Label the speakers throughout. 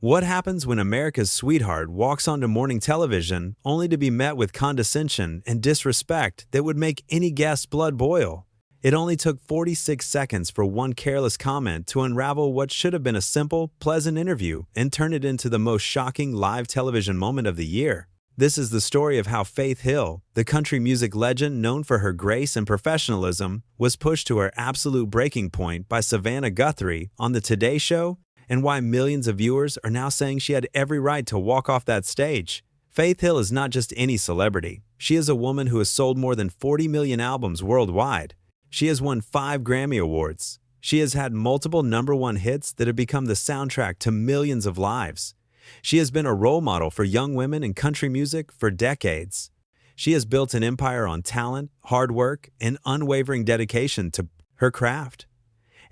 Speaker 1: What happens when America's sweetheart walks onto morning television only to be met with condescension and disrespect that would make any guest's blood boil? It only took 46 seconds for one careless comment to unravel what should have been a simple, pleasant interview and turn it into the most shocking live television moment of the year. This is the story of how Faith Hill, the country music legend known for her grace and professionalism, was pushed to her absolute breaking point by Savannah Guthrie on The Today Show, and why millions of viewers are now saying she had every right to walk off that stage. Faith Hill is not just any celebrity. She is a woman who has sold more than 40 million albums worldwide. She has won 5 Grammy Awards. She has had multiple #1 hits that have become the soundtrack to millions of lives. She has been a role model for young women in country music for decades. She has built an empire on talent, hard work, and unwavering dedication to her craft.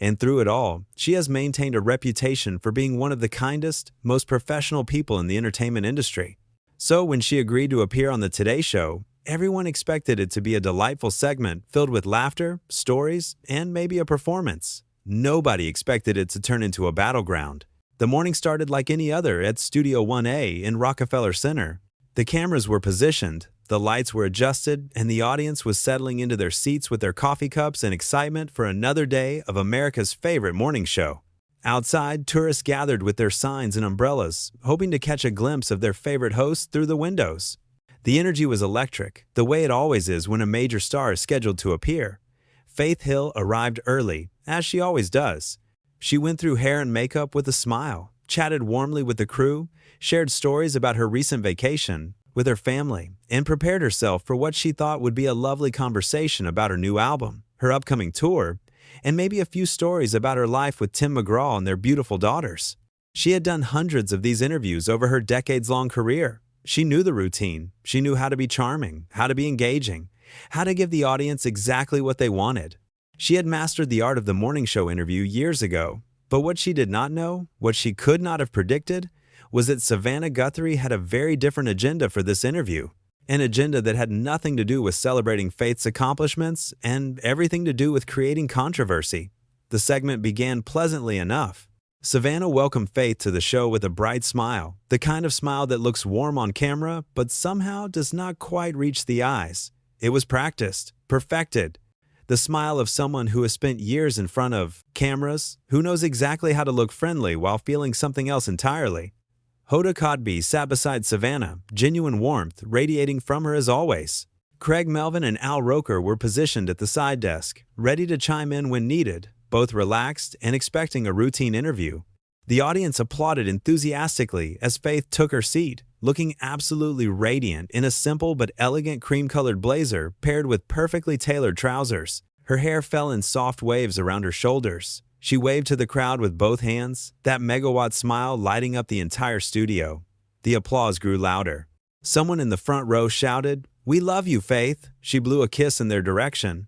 Speaker 1: And through it all, she has maintained a reputation for being one of the kindest, most professional people in the entertainment industry. So when she agreed to appear on The Today Show, everyone expected it to be a delightful segment filled with laughter, stories, and maybe a performance. Nobody expected it to turn into a battleground. The morning started like any other at Studio 1A in Rockefeller Center. The cameras were positioned, the lights were adjusted, and the audience was settling into their seats with their coffee cups in excitement for another day of America's favorite morning show. Outside, tourists gathered with their signs and umbrellas, hoping to catch a glimpse of their favorite host through the windows. The energy was electric, the way it always is when a major star is scheduled to appear. Faith Hill arrived early, as she always does. She went through hair and makeup with a smile, chatted warmly with the crew, shared stories about her recent vacation with her family, and prepared herself for what she thought would be a lovely conversation about her new album, her upcoming tour, and maybe a few stories about her life with Tim McGraw and their beautiful daughters. She had done hundreds of these interviews over her decades-long career. She knew the routine. She knew how to be charming, how to be engaging, how to give the audience exactly what they wanted. She had mastered the art of the morning show interview years ago, but what she did not know, what she could not have predicted, was that Savannah Guthrie had a very different agenda for this interview, an agenda that had nothing to do with celebrating Faith's accomplishments and everything to do with creating controversy. The segment began pleasantly enough. Savannah welcomed Faith to the show with a bright smile, the kind of smile that looks warm on camera but somehow does not quite reach the eyes. It was practiced, perfected. The smile of someone who has spent years in front of cameras, who knows exactly how to look friendly while feeling something else entirely. Hoda Kotb sat beside Savannah, genuine warmth radiating from her as always. Craig Melvin and Al Roker were positioned at the side desk, ready to chime in when needed, both relaxed and expecting a routine interview. The audience applauded enthusiastically as Faith took her seat, looking absolutely radiant in a simple but elegant cream-colored blazer paired with perfectly tailored trousers. Her hair fell in soft waves around her shoulders. She waved to the crowd with both hands, that megawatt smile lighting up the entire studio. The applause grew louder. Someone in the front row shouted, "We love you, Faith." She blew a kiss in their direction.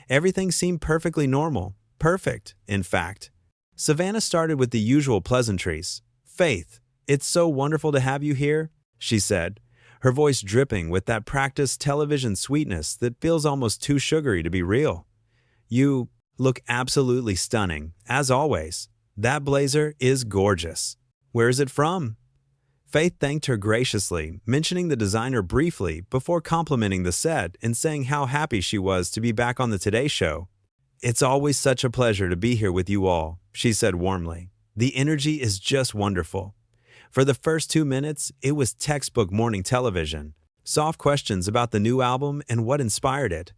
Speaker 1: Everything seemed perfectly normal. Perfect, in fact. Savannah started with the usual pleasantries. "Faith, it's so wonderful to have you here," she said, her voice dripping with that practiced television sweetness that feels almost too sugary to be real. "You look absolutely stunning, as always. That blazer is gorgeous. Where is it from?" Faith thanked her graciously, mentioning the designer briefly before complimenting the set and saying how happy she was to be back on the Today Show. "It's always such a pleasure to be here with you all," she said warmly. "The energy is just wonderful." For the first 2 minutes, it was textbook morning television. Soft questions about the new album and what inspired it.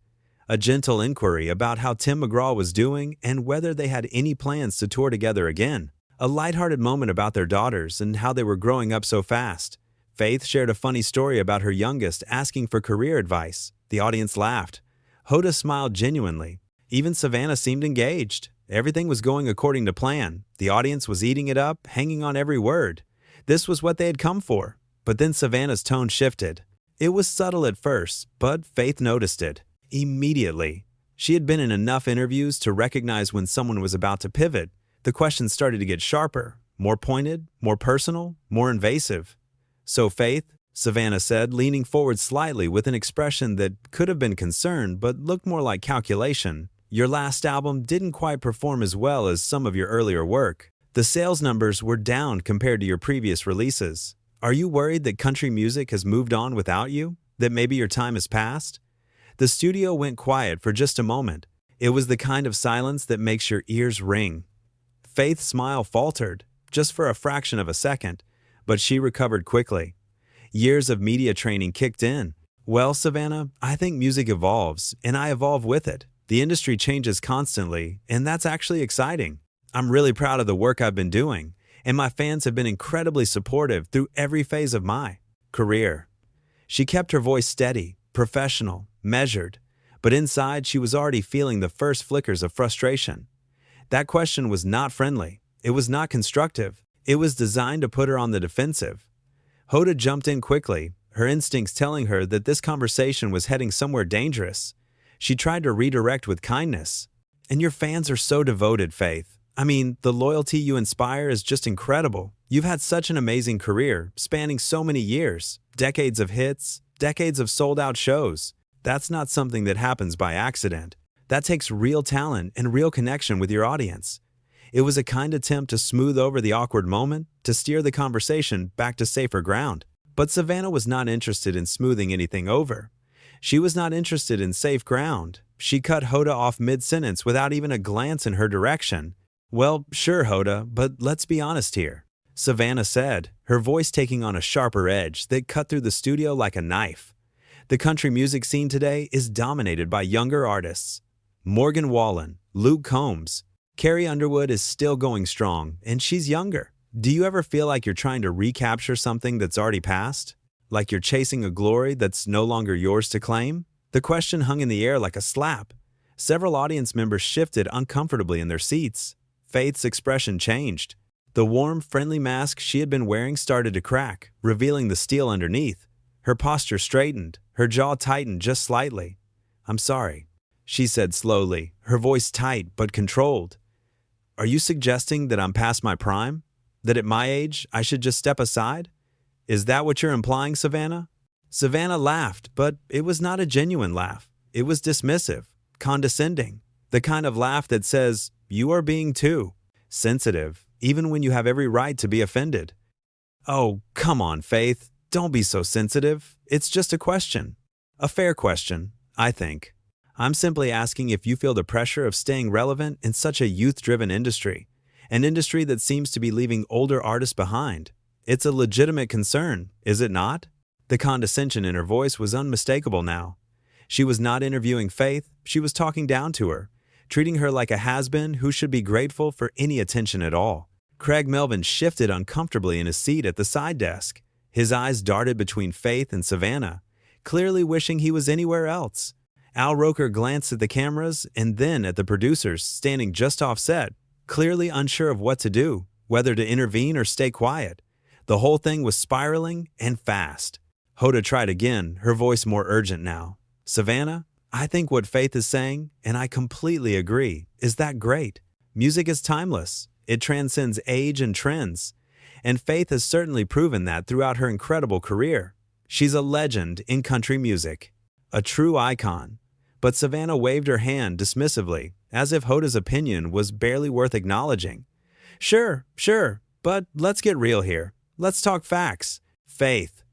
Speaker 1: A gentle inquiry about how Tim McGraw was doing and whether they had any plans to tour together again. A lighthearted moment about their daughters and how they were growing up so fast. Faith shared a funny story about her youngest asking for career advice. The audience laughed. Hoda smiled genuinely. Even Savannah seemed engaged. Everything was going according to plan. The audience was eating it up, hanging on every word. This was what they had come for. But then Savannah's tone shifted. It was subtle at first, but Faith noticed it. Immediately. She had been in enough interviews to recognize when someone was about to pivot. The questions started to get sharper, more pointed, more personal, more invasive. "So Faith," Savannah said, leaning forward slightly with an expression that could have been concern but looked more like calculation, "your last album didn't quite perform as well as some of your earlier work. The sales numbers were down compared to your previous releases. Are you worried that country music has moved on without you? That maybe your time has passed? The studio went quiet for just a moment. It was the kind of silence that makes your ears ring. Faith's smile faltered, just for a fraction of a second, but she recovered quickly. Years of media training kicked in. Well, Savannah, I think music evolves, and I evolve with it. The industry changes constantly, and that's actually exciting. I'm really proud of the work I've been doing, and my fans have been incredibly supportive through every phase of my career. She kept her voice steady, professional, measured, but inside she was already feeling the first flickers of frustration. That question was not friendly. It was not constructive. It was designed to put her on the defensive. Hoda jumped in quickly, her instincts telling her that this conversation was heading somewhere dangerous. She tried to redirect with kindness. And your fans are so devoted, Faith. I mean, the loyalty you inspire is just incredible. You've had such an amazing career, spanning so many years, decades of hits, decades of sold-out shows. That's not something that happens by accident. That takes real talent and real connection with your audience. It was a kind attempt to smooth over the awkward moment, to steer the conversation back to safer ground. But Savannah was not interested in smoothing anything over. She was not interested in safe ground. She cut Hoda off mid-sentence without even a glance in her direction. "Well, sure, Hoda, but let's be honest here," Savannah said, her voice taking on a sharper edge that cut through the studio like a knife. The country music scene today is dominated by younger artists. Morgan Wallen, Luke Combs, Carrie Underwood is still going strong, and she's younger. Do you ever feel like you're trying to recapture something that's already passed? Like you're chasing a glory that's no longer yours to claim? The question hung in the air like a slap. Several audience members shifted uncomfortably in their seats. Faith's expression changed. The warm, friendly mask she had been wearing started to crack, revealing the steel underneath. Her posture straightened, her jaw tightened just slightly. "I'm sorry," she said slowly, her voice tight but controlled. "Are you suggesting that I'm past my prime? That at my age, I should just step aside? Is that what you're implying, Savannah?" Savannah laughed, but it was not a genuine laugh. It was dismissive, condescending, the kind of laugh that says, "You are being too sensitive, even when you have every right to be offended." "Oh, come on, Faith. Don't be so sensitive. It's just a question. A fair question, I think. I'm simply asking if you feel the pressure of staying relevant in such a youth-driven industry, an industry that seems to be leaving older artists behind. It's a legitimate concern, is it not?" The condescension in her voice was unmistakable now. She was not interviewing Faith, she was talking down to her, treating her like a has-been who should be grateful for any attention at all. Craig Melvin shifted uncomfortably in his seat at the side desk. His eyes darted between Faith and Savannah, clearly wishing he was anywhere else. Al Roker glanced at the cameras and then at the producers standing just off set, clearly unsure of what to do, whether to intervene or stay quiet. The whole thing was spiraling and fast. Hoda tried again, her voice more urgent now. "Savannah, I think what Faith is saying, and I completely agree, is that great. Music is timeless. It transcends age and trends. And Faith has certainly proven that throughout her incredible career. She's a legend in country music, a true icon." But Savannah waved her hand dismissively, as if Hoda's opinion was barely worth acknowledging. Sure, but let's get real here. Let's talk facts. Faith,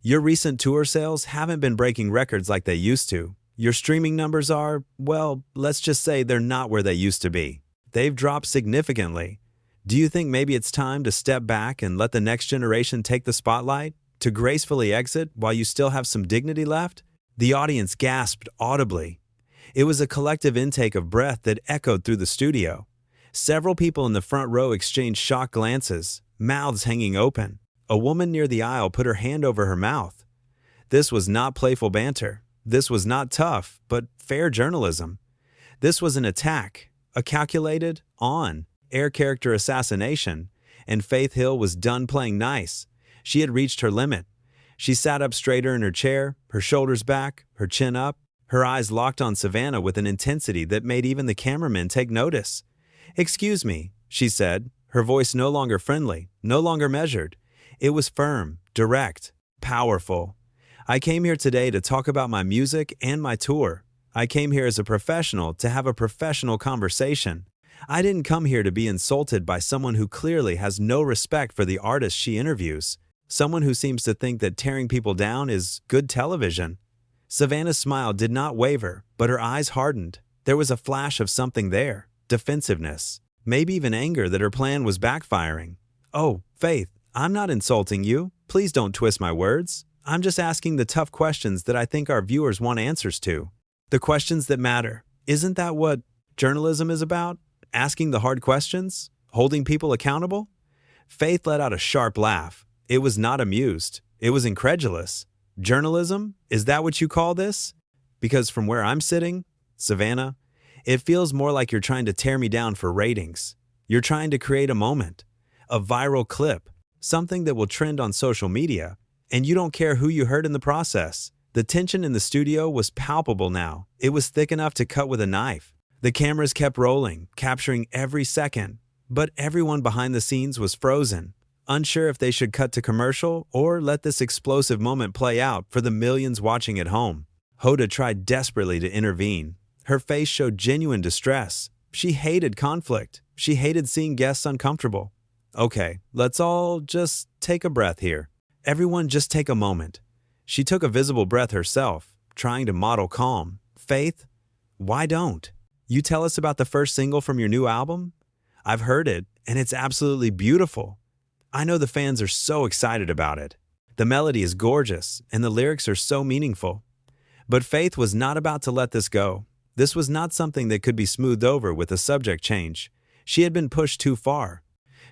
Speaker 1: your recent tour sales haven't been breaking records like they used to. Your streaming numbers are, well, let's just say they're not where they used to be. They've dropped significantly. Do you think maybe it's time to step back and let the next generation take the spotlight? To gracefully exit while you still have some dignity left? The audience gasped audibly. It was a collective intake of breath that echoed through the studio. Several people in the front row exchanged shocked glances, mouths hanging open. A woman near the aisle put her hand over her mouth. This was not playful banter. This was not tough, but fair journalism. This was an attack, a calculated, on-air character assassination, and Faith Hill was done playing nice. She had reached her limit. She sat up straighter in her chair, her shoulders back, her chin up, her eyes locked on Savannah with an intensity that made even the cameramen take notice. "Excuse me," she said, her voice no longer friendly, no longer measured. It was firm, direct, powerful. "I came here today to talk about my music and my tour. I came here as a professional to have a professional conversation. I didn't come here to be insulted by someone who clearly has no respect for the artist she interviews, someone who seems to think that tearing people down is good television. Savannah's smile did not waver, but her eyes hardened. There was a flash of something there, defensiveness, maybe even anger that her plan was backfiring. "Oh, Faith, I'm not insulting you. Please don't twist my words. I'm just asking the tough questions that I think our viewers want answers to. The questions that matter. Isn't that what journalism is about? Asking the hard questions? Holding people accountable?" Faith let out a sharp laugh. It was not amused. It was incredulous. "Journalism? Is that what you call this?" Because from where I'm sitting, Savannah, it feels more like you're trying to tear me down for ratings. You're trying to create a moment, a viral clip, something that will trend on social media, and you don't care who you hurt in the process. The tension in the studio was palpable now. It was thick enough to cut with a knife. The cameras kept rolling, capturing every second, but everyone behind the scenes was frozen, unsure if they should cut to commercial or let this explosive moment play out for the millions watching at home. Hoda tried desperately to intervene. Her face showed genuine distress. She hated conflict. She hated seeing guests uncomfortable. "Okay, let's all just take a breath here. Everyone just take a moment." She took a visible breath herself, trying to model calm. "Faith, why don't you tell us about the first single from your new album? I've heard it, and it's absolutely beautiful. I know the fans are so excited about it. The melody is gorgeous, and the lyrics are so meaningful." But Faith was not about to let this go. This was not something that could be smoothed over with a subject change. She had been pushed too far.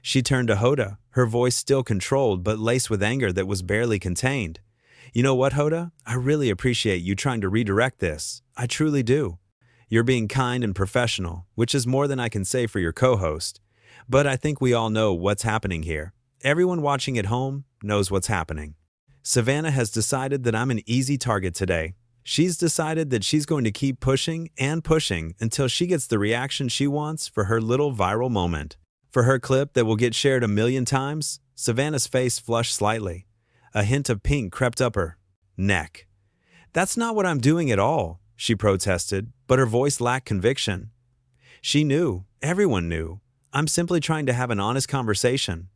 Speaker 1: She turned to Hoda, her voice still controlled but laced with anger that was barely contained. "You know what, Hoda? I really appreciate you trying to redirect this. I truly do. You're being kind and professional, which is more than I can say for your co-host. But I think we all know what's happening here. Everyone watching at home knows what's happening. Savannah has decided that I'm an easy target today. She's decided that she's going to keep pushing and pushing until she gets the reaction she wants for her little viral moment. For her clip that will get shared 1,000,000 times." Savannah's face flushed slightly. A hint of pink crept up her neck. "That's not what I'm doing at all," she protested, but her voice lacked conviction. She knew, everyone knew. "I'm simply trying to have an honest conversation.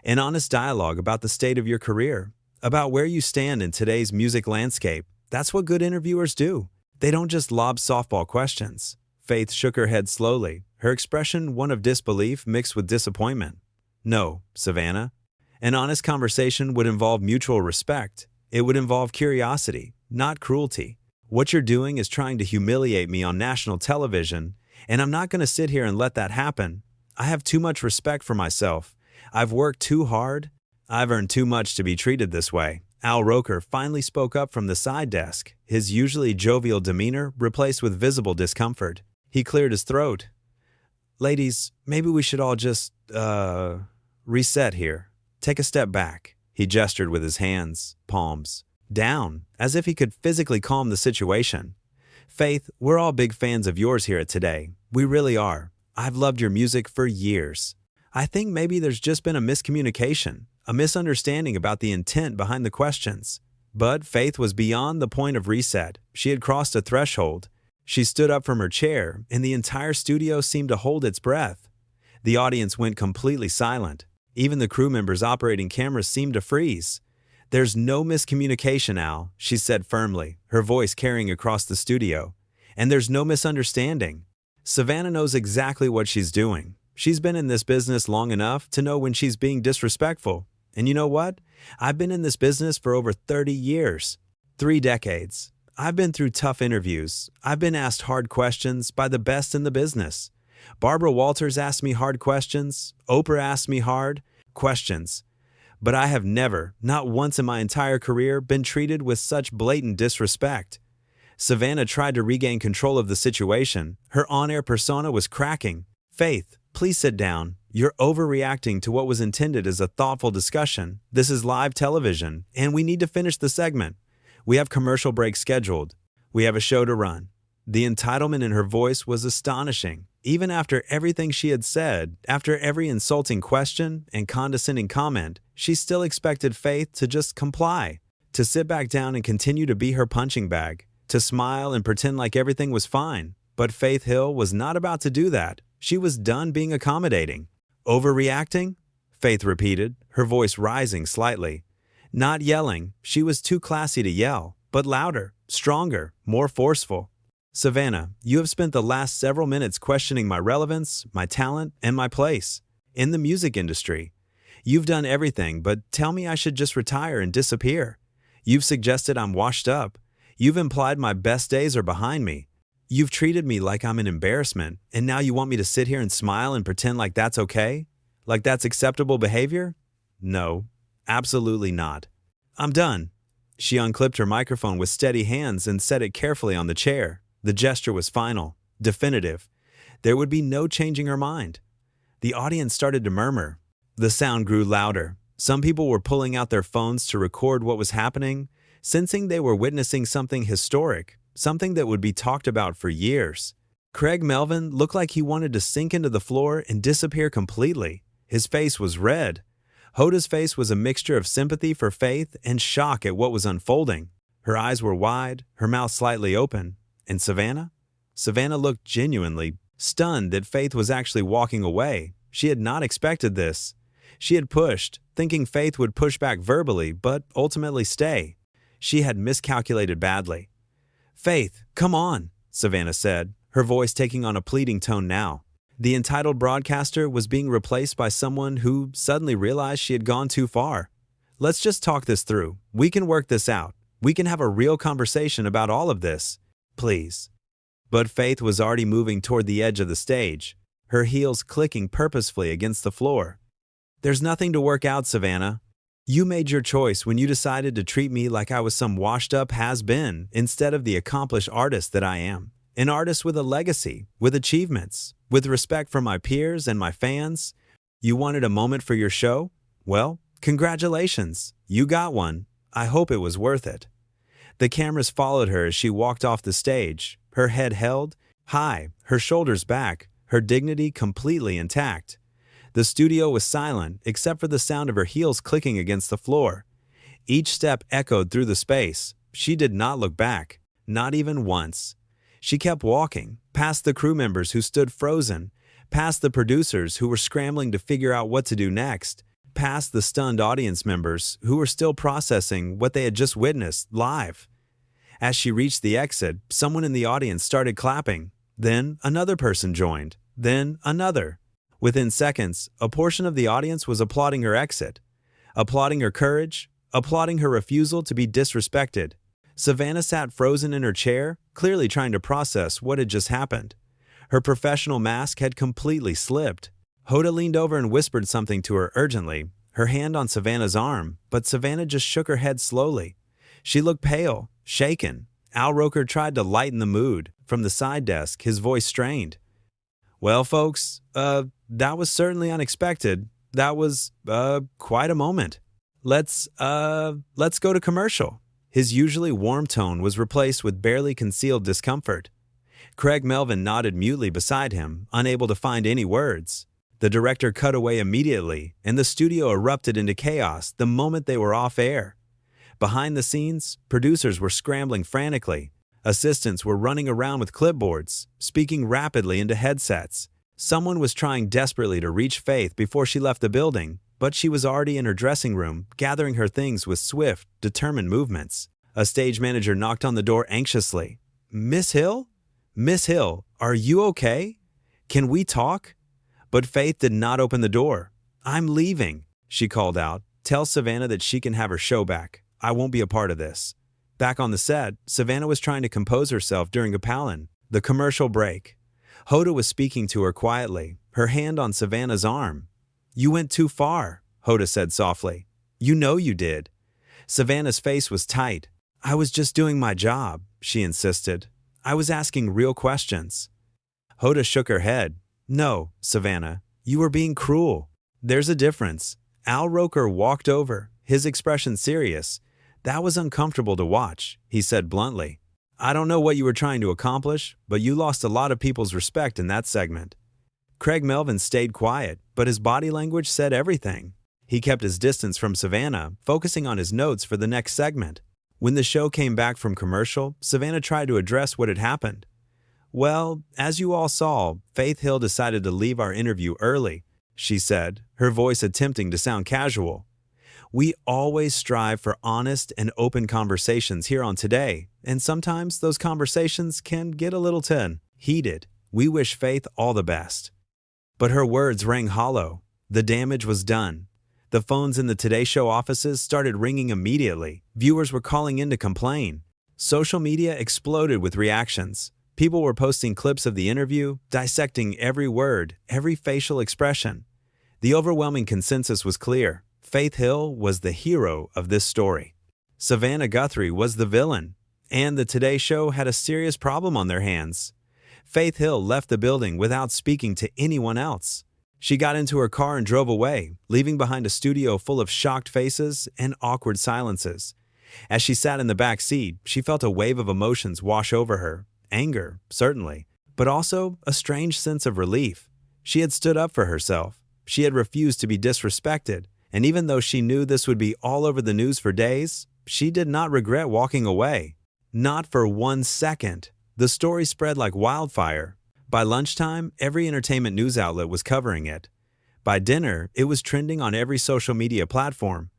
Speaker 1: An honest dialogue about the state of your career, about where you stand in today's music landscape. That's what good interviewers do. They don't just lob softball questions." Faith shook her head slowly, her expression one of disbelief mixed with disappointment. "No, Savannah. An honest conversation would involve mutual respect. It would involve curiosity, not cruelty. What you're doing is trying to humiliate me on national television, and I'm not going to sit here and let that happen. I have too much respect for myself. I've worked too hard. I've earned too much to be treated this way." Al Roker finally spoke up from the side desk, his usually jovial demeanor replaced with visible discomfort. He cleared his throat. "Ladies, maybe we should all just, reset here. Take a step back." He gestured with his hands, palms, down, as if he could physically calm the situation. "Faith, we're all big fans of yours here at Today. We really are. I've loved your music for years. I think maybe there's just been a miscommunication, a misunderstanding about the intent behind the questions." But Faith was beyond the point of reset. She had crossed a threshold. She stood up from her chair, and the entire studio seemed to hold its breath. The audience went completely silent. Even the crew members operating cameras seemed to freeze. "There's no miscommunication, Al," she said firmly, her voice carrying across the studio. "And there's no misunderstanding. Savannah knows exactly what she's doing. She's been in this business long enough to know when she's being disrespectful. And you know what? I've been in this business for over 30 years. 3 decades. I've been through tough interviews. I've been asked hard questions by the best in the business. Barbara Walters asked me hard questions. Oprah asked me hard questions. But I have never, not once in my entire career, been treated with such blatant disrespect." Savannah tried to regain control of the situation. Her on-air persona was cracking. "Faith, please sit down. You're overreacting to what was intended as a thoughtful discussion. This is live television, and we need to finish the segment. We have commercial breaks scheduled. We have a show to run." The entitlement in her voice was astonishing. Even after everything she had said, after every insulting question and condescending comment, she still expected Faith to just comply, to sit back down and continue to be her punching bag, to smile and pretend like everything was fine. But Faith Hill was not about to do that. She was done being accommodating. Overreacting? Faith repeated, her voice rising slightly. Not yelling, she was too classy to yell, but louder, stronger, more forceful. Savannah, you have spent the last several minutes questioning my relevance, my talent, and my place in the music industry. You've done everything but tell me I should just retire and disappear. You've suggested I'm washed up. You've implied my best days are behind me. You've treated me like I'm an embarrassment, and now you want me to sit here and smile and pretend like that's okay? Like that's acceptable behavior? No, absolutely not. I'm done. She unclipped her microphone with steady hands and set it carefully on the chair. The gesture was final, definitive. There would be no changing her mind. The audience started to murmur. The sound grew louder. Some people were pulling out their phones to record what was happening, sensing they were witnessing something historic, something that would be talked about for years. Craig Melvin looked like he wanted to sink into the floor and disappear completely. His face was red. Hoda's face was a mixture of sympathy for Faith and shock at what was unfolding. Her eyes were wide, her mouth slightly open. And Savannah? Savannah looked genuinely stunned that Faith was actually walking away. She had not expected this. She had pushed, thinking Faith would push back verbally, but ultimately stay. She had miscalculated badly. Faith, come on, Savannah said, her voice taking on a pleading tone now. The entitled broadcaster was being replaced by someone who suddenly realized she had gone too far. Let's just talk this through. We can work this out. We can have a real conversation about all of this. Please. But Faith was already moving toward the edge of the stage, her heels clicking purposefully against the floor. There's nothing to work out, Savannah. You made your choice when you decided to treat me like I was some washed-up has-been instead of the accomplished artist that I am. An artist with a legacy, with achievements, with respect for my peers and my fans. You wanted a moment for your show? Well, congratulations. You got one. I hope it was worth it. The cameras followed her as she walked off the stage, her head held high, her shoulders back, her dignity completely intact. The studio was silent except for the sound of her heels clicking against the floor. Each step echoed through the space. She did not look back, not even once. She kept walking, past the crew members who stood frozen, past the producers who were scrambling to figure out what to do next, past the stunned audience members who were still processing what they had just witnessed live. As she reached the exit, someone in the audience started clapping. Then another person joined. Then another. Within seconds, a portion of the audience was applauding her exit, applauding her courage, applauding her refusal to be disrespected. Savannah sat frozen in her chair, clearly trying to process what had just happened. Her professional mask had completely slipped. Hoda leaned over and whispered something to her urgently, her hand on Savannah's arm, but Savannah just shook her head slowly. She looked pale, shaken. Al Roker tried to lighten the mood. From the side desk, his voice strained. Well, folks, that was certainly unexpected. That was, quite a moment. Let's go to commercial. His usually warm tone was replaced with barely concealed discomfort. Craig Melvin nodded mutely beside him, unable to find any words. The director cut away immediately, and the studio erupted into chaos the moment they were off air. Behind the scenes, producers were scrambling frantically. Assistants were running around with clipboards, speaking rapidly into headsets. Someone was trying desperately to reach Faith before she left the building, but she was already in her dressing room, gathering her things with swift, determined movements. A stage manager knocked on the door anxiously. Miss Hill? Miss Hill, are you okay? Can we talk? But Faith did not open the door. I'm leaving, she called out. Tell Savannah that she can have her show back. I won't be a part of this. Back on the set, Savannah was trying to compose herself during a Palin, the commercial break. Hoda was speaking to her quietly, her hand on Savannah's arm. You went too far, Hoda said softly. You know you did. Savannah's face was tight. I was just doing my job, she insisted. I was asking real questions. Hoda shook her head. No, Savannah, you were being cruel. There's a difference. Al Roker walked over, his expression serious. That was uncomfortable to watch, he said bluntly. I don't know what you were trying to accomplish, but you lost a lot of people's respect in that segment. Craig Melvin stayed quiet, but his body language said everything. He kept his distance from Savannah, focusing on his notes for the next segment. When the show came back from commercial, Savannah tried to address what had happened. Well, as you all saw, Faith Hill decided to leave our interview early, she said, her voice attempting to sound casual. We always strive for honest and open conversations here on Today, and sometimes those conversations can get a little heated. We wish Faith all the best. But her words rang hollow. The damage was done. The phones in the Today Show offices started ringing immediately. Viewers were calling in to complain. Social media exploded with reactions. People were posting clips of the interview, dissecting every word, every facial expression. The overwhelming consensus was clear. Faith Hill was the hero of this story. Savannah Guthrie was the villain. And the Today Show had a serious problem on their hands. Faith Hill left the building without speaking to anyone else. She got into her car and drove away, leaving behind a studio full of shocked faces and awkward silences. As she sat in the back seat, she felt a wave of emotions wash over her. Anger, certainly, but also a strange sense of relief. She had stood up for herself. She had refused to be disrespected, and even though she knew this would be all over the news for days, she did not regret walking away. Not for 1 second. The story spread like wildfire. By lunchtime, every entertainment news outlet was covering it. By dinner, it was trending on every social media platform.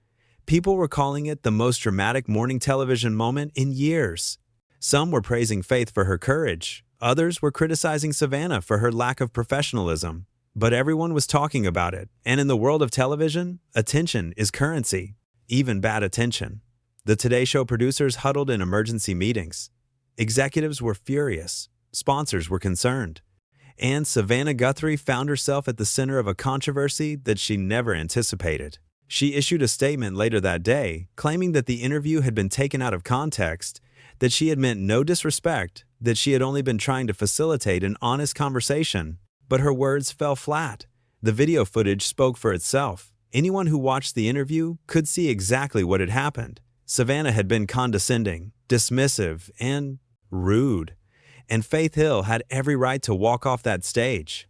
Speaker 1: People were calling it the most dramatic morning television moment in years. Some were praising Faith for her courage. Others were criticizing Savannah for her lack of professionalism. But everyone was talking about it, and in the world of television, attention is currency, even bad attention. The Today Show producers huddled in emergency meetings. Executives were furious. Sponsors were concerned. And Savannah Guthrie found herself at the center of a controversy that she never anticipated. She issued a statement later that day, claiming that the interview had been taken out of context, that she had meant no disrespect, that she had only been trying to facilitate an honest conversation. But her words fell flat. The video footage spoke for itself. Anyone who watched the interview could see exactly what had happened. Savannah had been condescending, dismissive, and rude. And Faith Hill had every right to walk off that stage.